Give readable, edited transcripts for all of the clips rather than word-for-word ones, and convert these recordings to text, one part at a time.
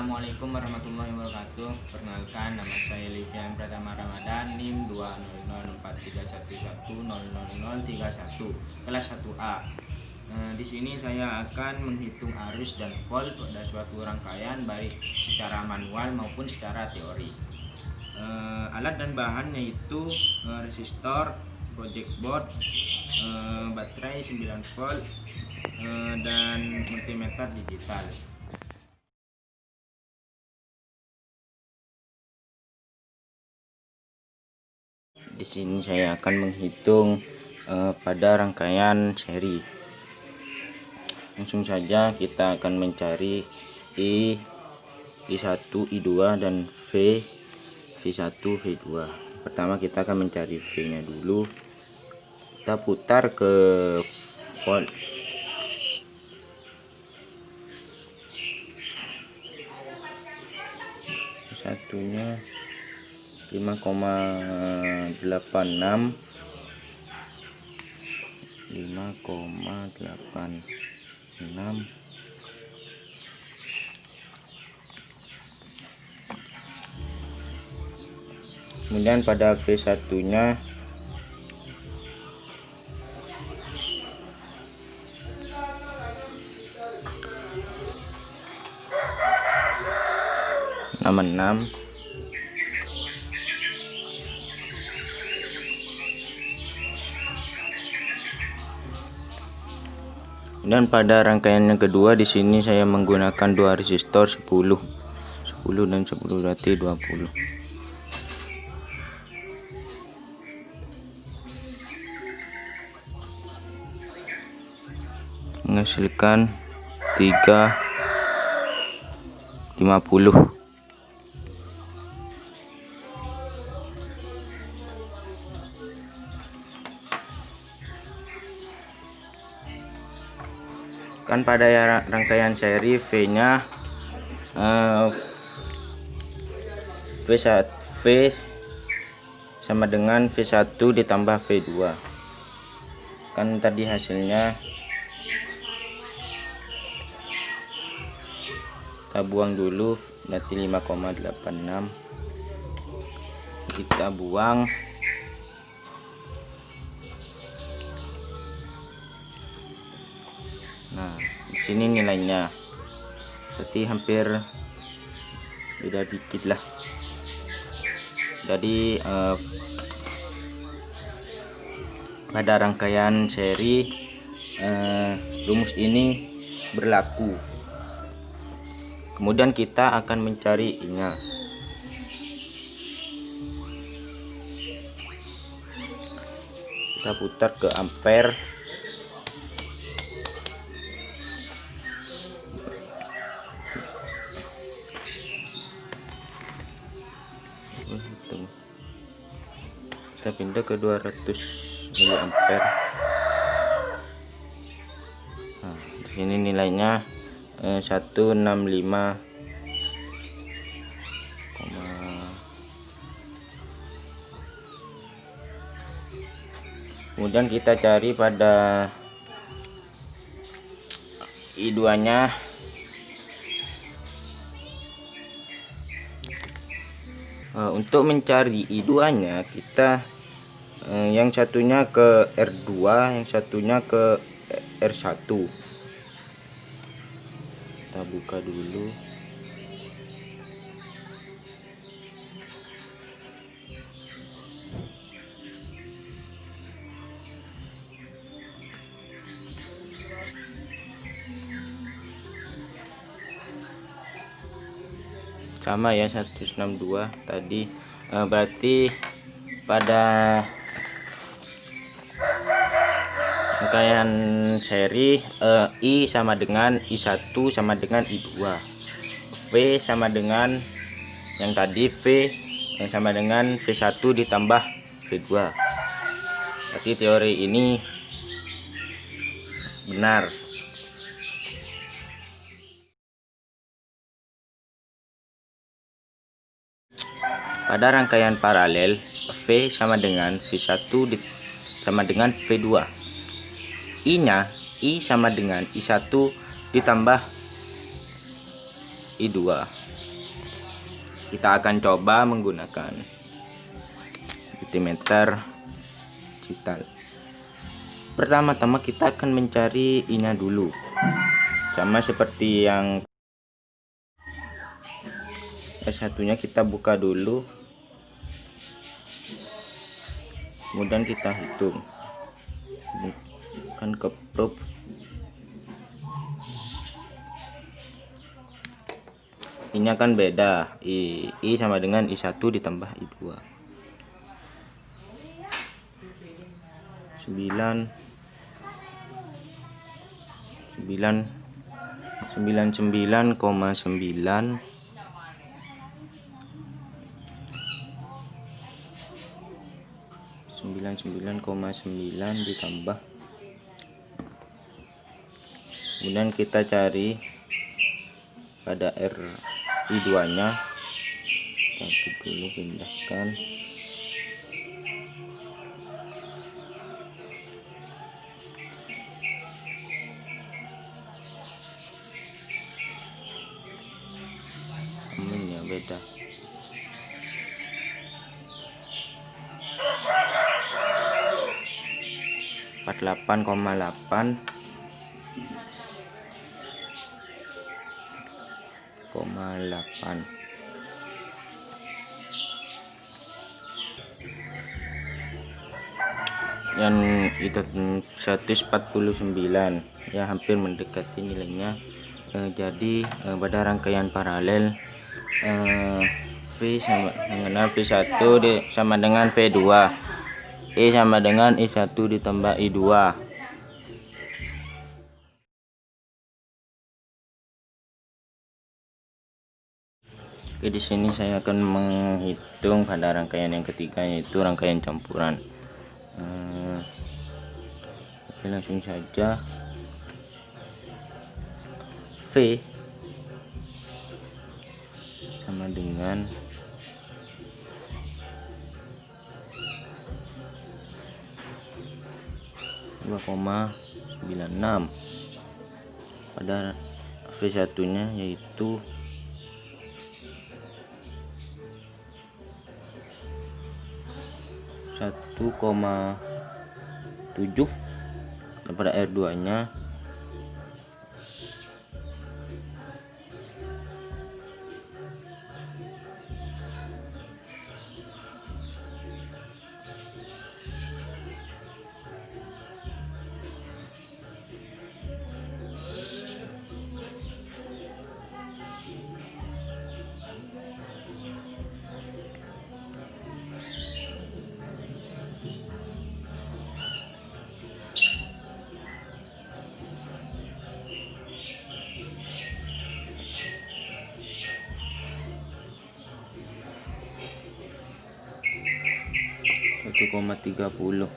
Assalamualaikum warahmatullahi wabarakatuh. Perkenalkan, nama saya Livian Pratama Ramadan, NIM 2004311000031 kelas 1A. Di sini saya akan menghitung arus dan volt pada suatu rangkaian baik secara manual maupun secara teori. Alat dan bahan yaitu resistor, project board, baterai 9 volt, dan multimeter digital. Di sini saya akan menghitung pada rangkaian seri. Langsung saja kita akan mencari I1, I2 dan V1, V2. Pertama kita akan mencari V-nya dulu. Kita putar ke volt. Satunya 5,86 kemudian pada V1 nya enam. Dan pada rangkaian yang kedua di sini saya menggunakan dua resistor 10 dan 10 berarti 20. Menghasilkan 350. Kan pada rangkaian seri V-nya V sama dengan V1 ditambah V2. Kan tadi hasilnya kita buang dulu, berarti 5,86 kita buang. Nah, di sini nilainya berarti hampir beda dikit lah. Jadi pada rangkaian seri rumus ini berlaku. Kemudian kita akan mencari I-nya. Kita putar ke ampere. Kita pindah ke 200 mA. Nah, di sini nilainya 165, kemudian kita cari pada I2 nya. Untuk mencari I2 nya kita yang satunya ke R2, yang satunya ke R1. Kita buka dulu. Sama ya, 162 tadi. Berarti pada rangkaian seri I sama dengan I1 sama dengan I2, V sama dengan yang tadi V yang sama dengan V1 ditambah V2. Berarti teori ini benar. Pada rangkaian paralel V sama dengan V1 sama dengan V2. I-nya I sama dengan I1 ditambah I2. Kita akan coba menggunakan multimeter digital. Pertama-tama kita akan mencari I-nya dulu, sama seperti yang satunya. Kita buka dulu, kemudian kita hitung kan ke probe. I-nya kan beda, I sama dengan I1 ditambah I2. 99,9 ditambah, kemudian kita cari pada RI2 nya. Kita dulu pindahkan, ya beda. Empat 48,8 yang itu 149 ya, hampir mendekati nilainya. Jadi pada rangkaian paralel V sama dengan V1 sama dengan V2, I sama dengan I1 ditambah I2. Oke, di sini saya akan menghitung pada rangkaian yang ketiga, yaitu rangkaian campuran. Oke, langsung saja. V sama dengan 2,96 pada V1 nya, yaitu 1,7. pada R2 nya 1,30.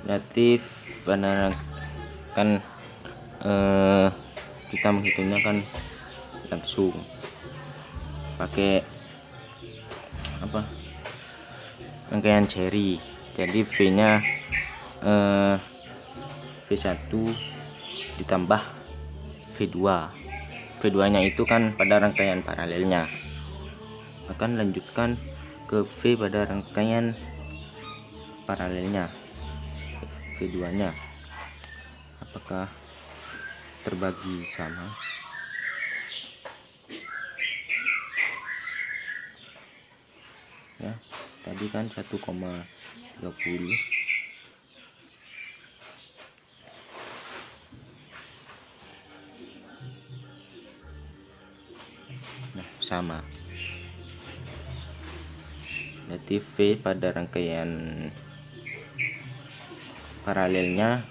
Berarti benar kan kita menghitungnya kan langsung pakai apa, rangkaian seri. Jadi V nya V1 ditambah V2. V2 nya itu kan pada rangkaian paralelnya, akan lanjutkan ke V pada rangkaian paralelnya. V2 nya apakah terbagi sama? Ya, tadi kan 1,30. Nah, sama. Berarti V pada rangkaian paralelnya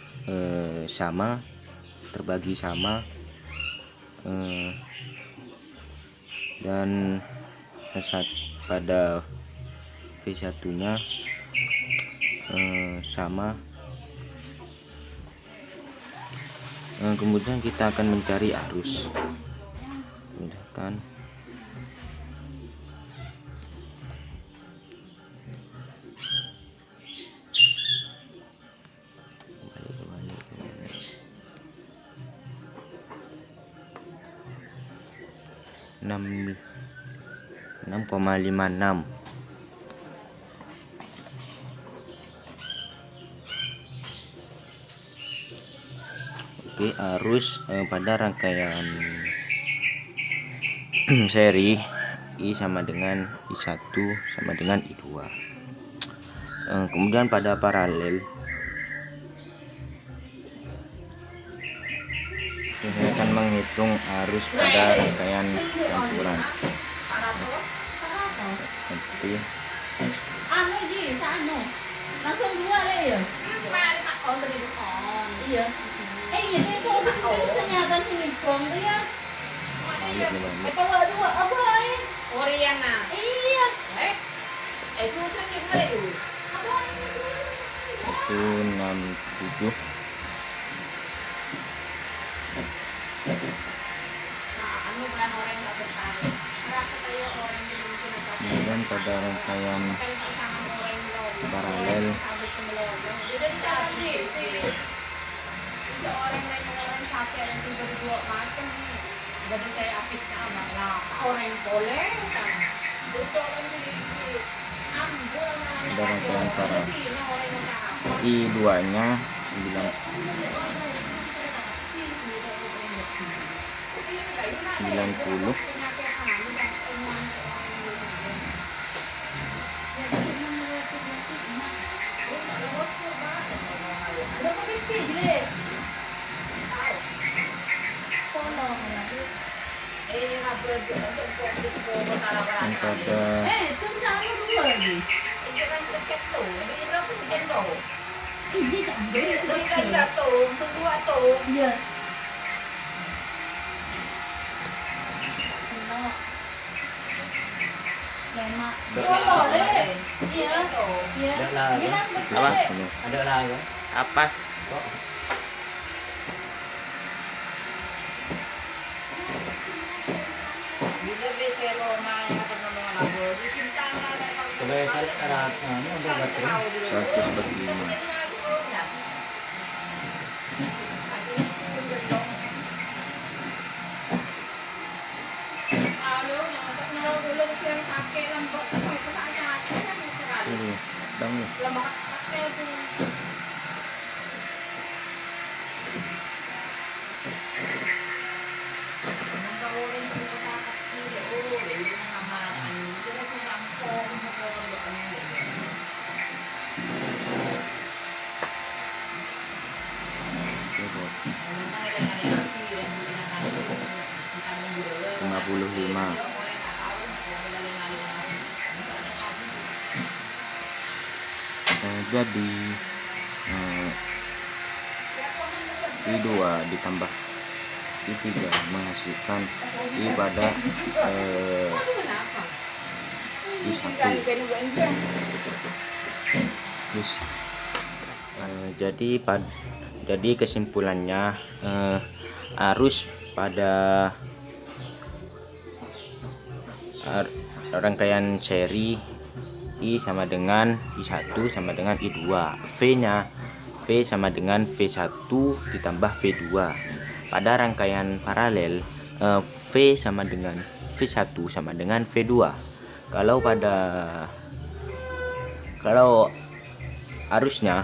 sama, terbagi sama, dan pada V1 nya sama. Kemudian kita akan mencari arus. Pindahkan. 6,56. Oke, arus pada rangkaian seri I sama dengan I1 sama dengan I2. Kemudian pada paralel saya akan menghitung arus pada rangkaian campuran. Oke. Langsung dua deh ya. Iya. Ini kok ternyata sini bong tuh ya. Kalau dua apa ya? Oriana. Iya. Susah nih kali itu. Itu 67. Anu kan orang nggak bertahan. Rasa kayak orang di mungkin apa. Kemudian pada rangkaian paralel Jadi cara sih. Orang lain orang capek dan tiba dua macam. Jadi saya akhirnya amat lah. Orang yang boleh kan. Itu orang di ambul pada rangkaian paralel I2 nya 90. Dan pada Iya. Lemak. Boleh. Iya. Iya. apa? Ada lagu. Apa? Kebiasaan Arab, ini udah baterai. 145. Ini dong nih. Coba. 55. Jadi I2 ditambah I3 menghasilkan I pada I1. Jadi kesimpulannya arus pada rangkaian seri I sama dengan I1 sama dengan I2. V sama dengan V1 ditambah V2. Pada rangkaian paralel V sama dengan V1 sama dengan V2. Kalau arusnya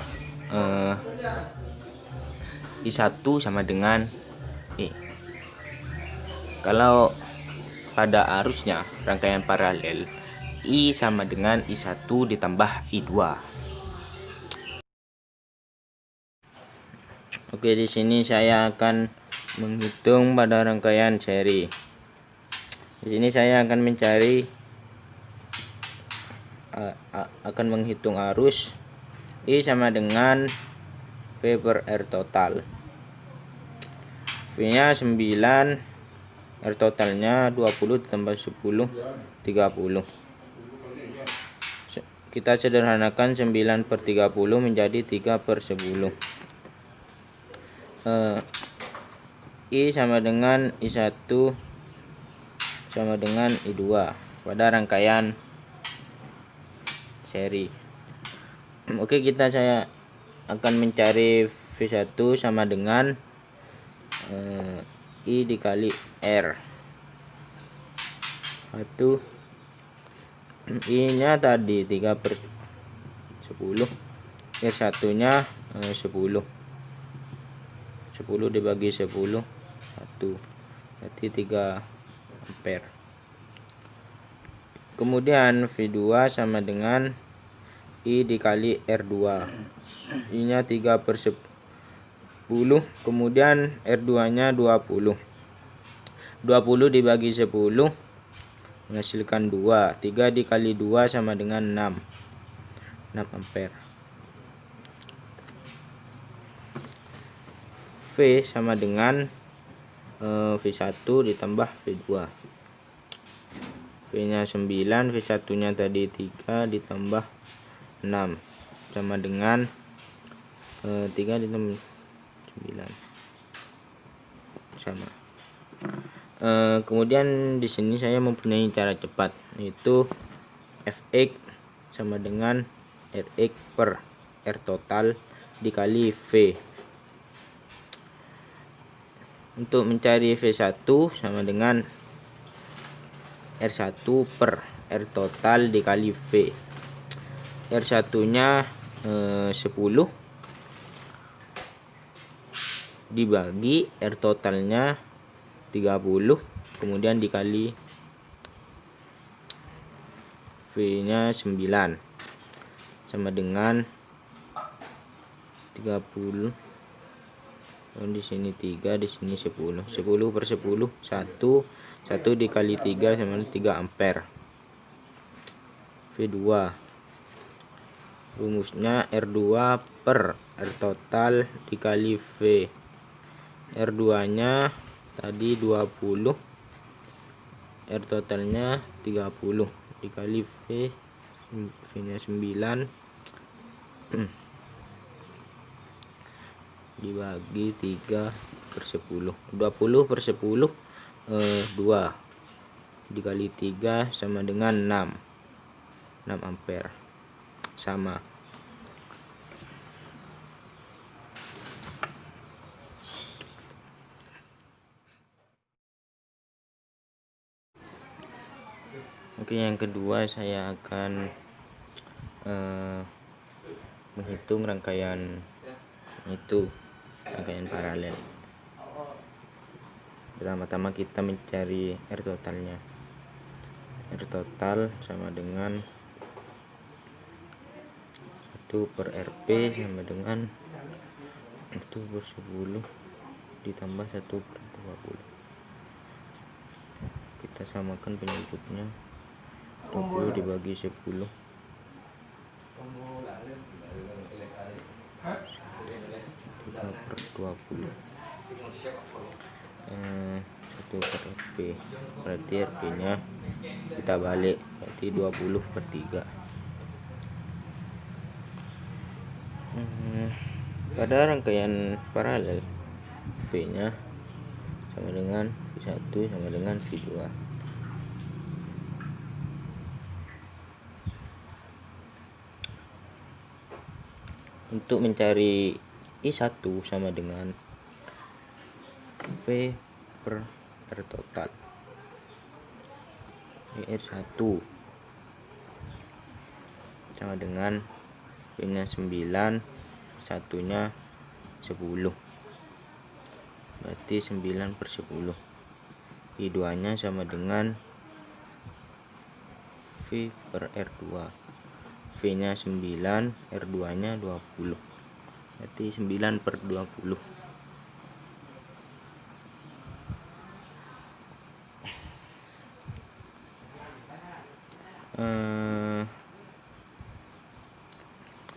I1 sama dengan kalau pada arusnya rangkaian paralel I sama dengan I1 ditambah I2. Oke, di sini saya akan menghitung pada rangkaian seri. Di sini saya akan mencari akan menghitung arus I sama dengan V per R total. V nya 9, R totalnya 20 ditambah 10 30. Kita sederhanakan 9 per 30 menjadi 3 per 10. I sama dengan I1 sama dengan I2 pada rangkaian seri. Oke, saya akan mencari V1 sama dengan I dikali R. 1 I nya tadi 3/10, R1 nya 10 dibagi 10 1, berarti 3 ampere. Kemudian V2 sama dengan I dikali R2. I nya 3/10, kemudian R2 nya 20 dibagi 10 menghasilkan 2. 3 dikali 2 sama dengan 6 ampere. V sama dengan V1 ditambah V2. V nya 9, V1 nya tadi 3 ditambah 6 sama dengan 3 ditambah 9 sama. Kemudian di sini saya mempunyai cara cepat, yaitu Fx sama dengan Rx per R total dikali V. Untuk mencari V1 sama dengan R1 per R total dikali V. R1 nya 10 dibagi R totalnya 30, kemudian dikali V nya 9 sama dengan 30. Di sini 3, di sini 10. 10/10 1 dikali 3 sama 3 ampere. V2 rumusnya R2 per R total dikali V. R2 nya tadi 20, R totalnya 30 dikali V nya 9 dibagi 3/10. 20/10 2 dikali 3 sama dengan 6 ampere sama. Oke, yang kedua saya akan menghitung rangkaian paralel. Pertama-tama kita mencari R totalnya. R total sama dengan 1/Rp sama dengan 1/10 ditambah 1/20. Kita samakan penyebutnya. 20 dibagi 10 3/20. 1/Rp, berarti Rp nya kita balik, berarti 20/3. Pada rangkaian paralel V nya sama dengan V1 sama dengan V2. Untuk mencari I1 sama dengan V per R total. R1 sama dengan V nya 9, 1 nya 10, berarti 9/10. I2 nya sama dengan V per R2. V nya 9, R2 nya 20, berarti 9/20.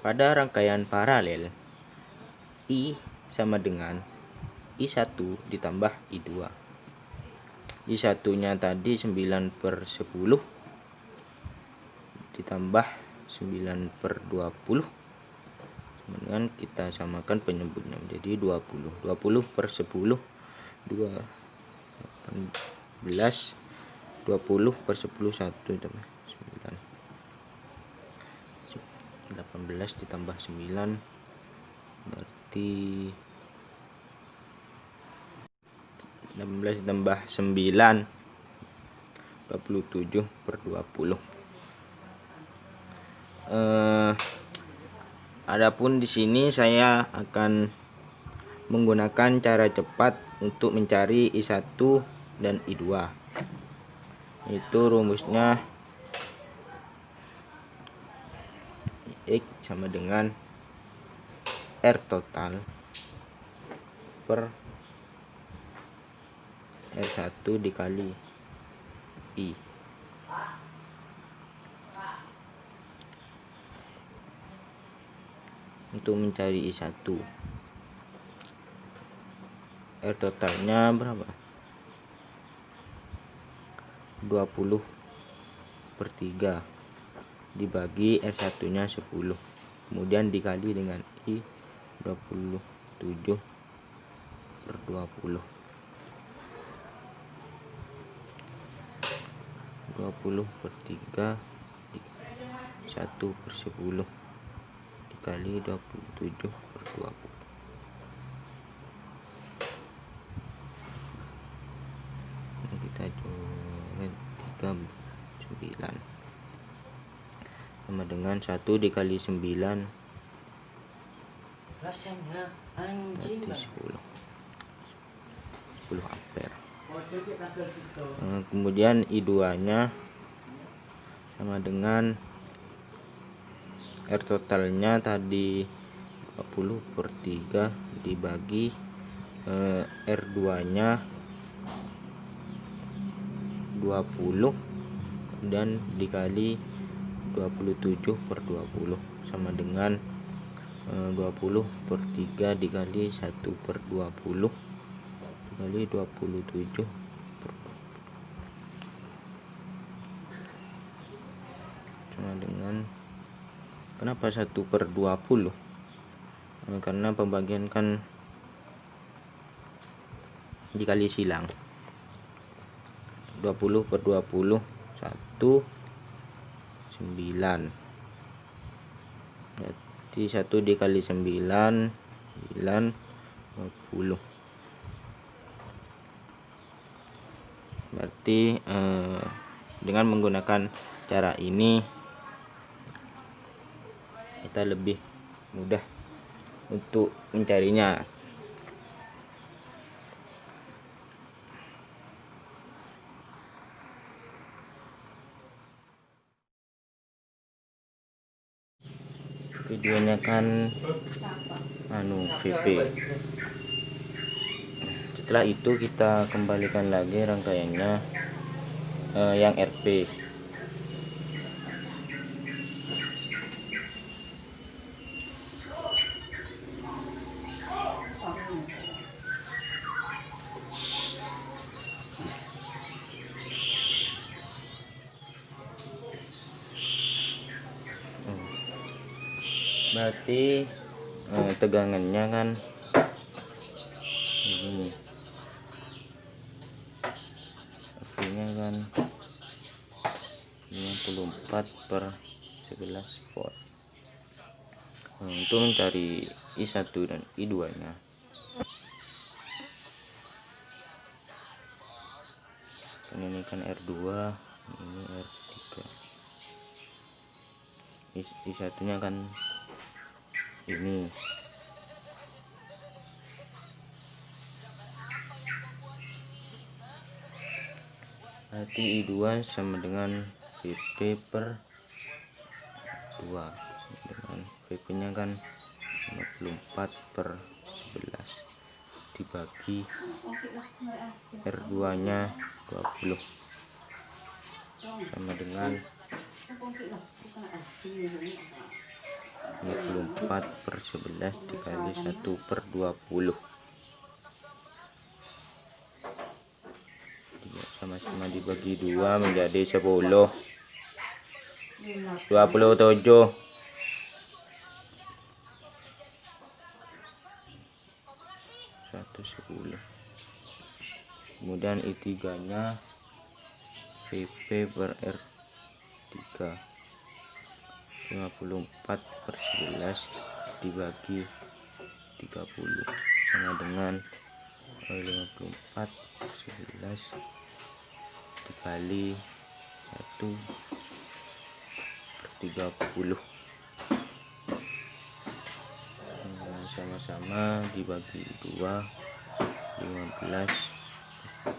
Pada rangkaian paralel I sama dengan I1 ditambah I2. I1 nya tadi 9/10 ditambah 9/20, kemudian kita samakan penyebutnya menjadi 20. 20/10 18, 20/10 1 tambah 9, 18 ditambah 9 berarti 18 ditambah 9 27/20. Adapun di sini saya akan menggunakan cara cepat untuk mencari I1 dan I2. Itu rumusnya X sama dengan R total per R1 dikali I. Untuk mencari I1, R totalnya berapa? 20/3 dibagi R1 nya 10, kemudian dikali dengan I 27/20, 20/3 1/10 dikali 27/20. Kita coret 39 sama dengan 1 dikali 9 Rasanya anjing. berarti 10 ampere. Kemudian I2 nya sama dengan R totalnya tadi 20/3 dibagi R2 nya 20 dan dikali 27/20 sama dengan 20/3 dikali 1/20 dikali 27 sama dengan, kenapa 1/20? Karena pembagian kan dikali silang. 20/20 1 9, berarti 1 dikali 9 20. Berarti dengan menggunakan cara ini kita lebih mudah untuk mencarinya. Videonya kan VP. Setelah itu kita kembalikan lagi rangkaiannya yang RP. Berarti tegangannya kan ini, V-nya kan 54/11 volt. Untuk mencari I1 dan I2 nya, ini kan R2, ini R3. I1 nya kan ini. Berarti I2 sama dengan VP/2, dengan VP nya kan 54/11 dibagi R2 nya 20 sama dengan 54/11 dikali 1/20, sama-sama dibagi 2 menjadi 10. 27. 110. Kemudian I3 nya VP/R3 54/11 dibagi 30 sama dengan 54/11 dikali 1/30. sama-sama dibagi 2, 15,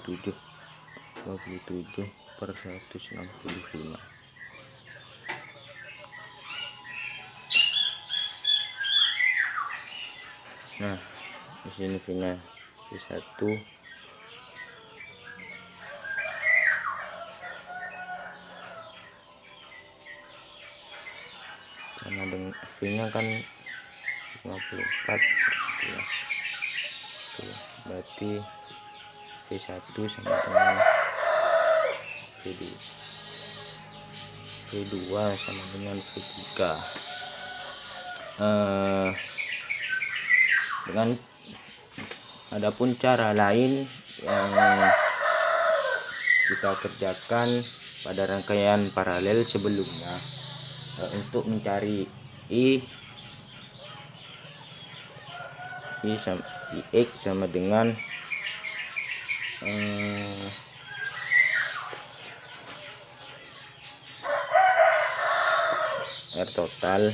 27 per 165. Nah, di sini V-nya V1 sama dengan V-nya kan 54/11. Tuh, berarti V1 sama dengan V2 sama dengan V3. Dengan adapun cara lain yang kita kerjakan pada rangkaian paralel sebelumnya, untuk mencari X sama dengan R total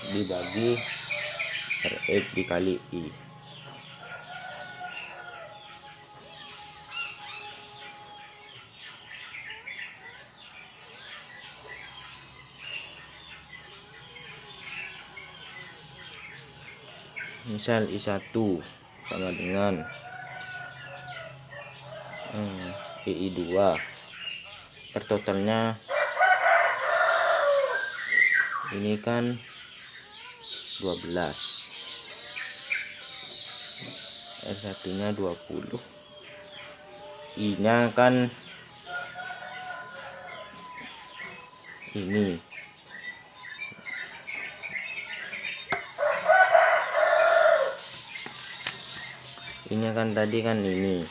dibagi RX dikali I. Misal I1 sama dengan I2, per totalnya ini kan 12, R1 nya 20, I nya kan ini, ini kan tadi kan ini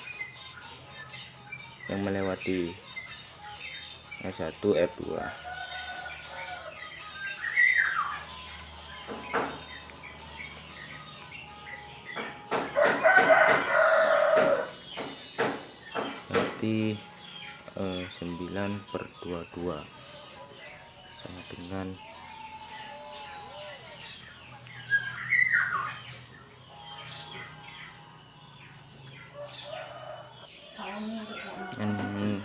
yang melewati R1 R2. Berarti 9/22 sama dengan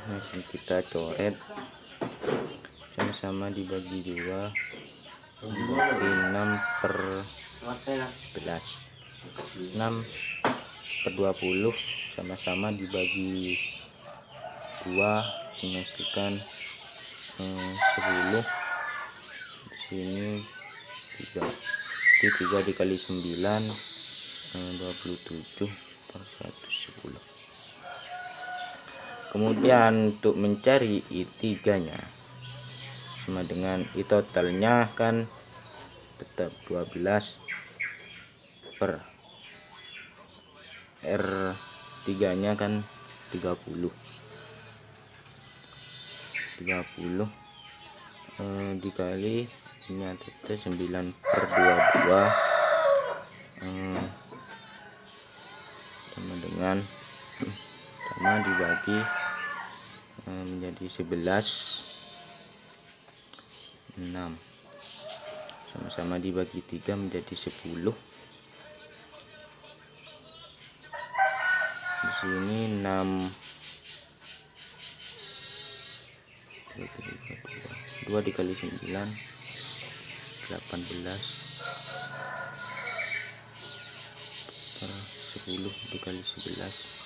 masih kita coret sama-sama dibagi 2, dibagi 6/11, 6/20 sama-sama dibagi 2 menghasilkan 10. Di sini 3 dikali 9, 27/110. Kemudian untuk mencari I3 nya sama dengan I totalnya kan tetap 12 per R3 nya kan 30 dikali ini tetap 9/22 sama dengan sama dibagi menjadi 11, 6 sama-sama dibagi 3 menjadi 10. Di sini 6 2 dikali 9 18 per 10 dikali 11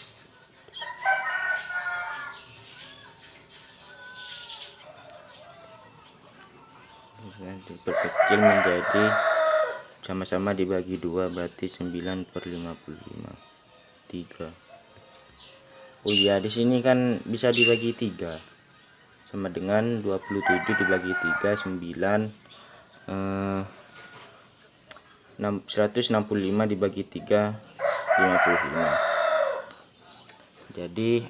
diperkecil menjadi sama-sama dibagi 2, berarti 9/55 3. Oh iya, di sini kan bisa dibagi 3 sama dengan 27 dibagi 3 9, 165 dibagi 3 55. Jadi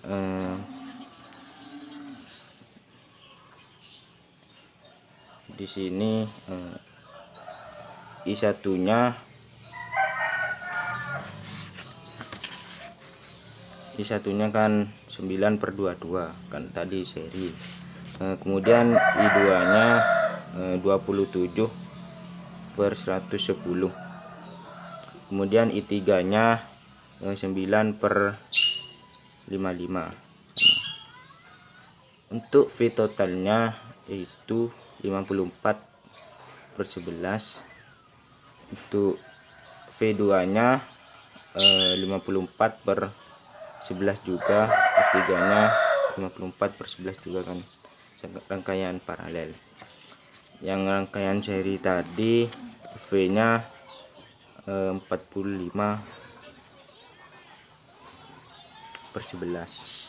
di sini I1 nya kan 9/22 kan tadi seri. Kemudian I2 nya 27/110. Kemudian I3 nya 9/55 sama. Untuk V totalnya yaitu 54/11. Untuk V2 nya 54/11 juga. F3 nya 54/11 juga kan, rangkaian paralel. Yang rangkaian seri tadi V nya 45/11.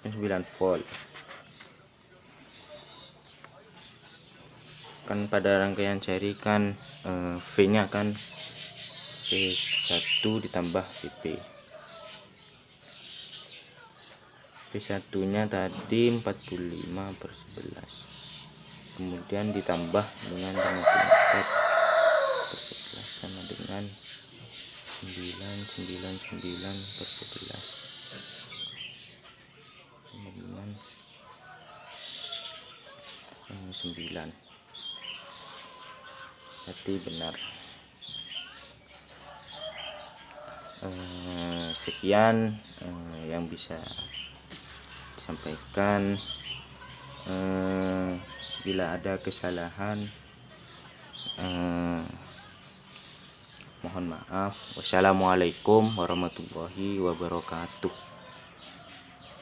9 volt. Kan pada rangkaian seri kan V nya kan V1 ditambah VP. V1 nya tadi 45/11, kemudian ditambah dengan 54/11 sama dengan 999/11 sama dengan 9. Berarti benar. Sekian yang bisa disampaikan. Bila ada kesalahan mohon maaf. Wassalamualaikum warahmatullahi wabarakatuh.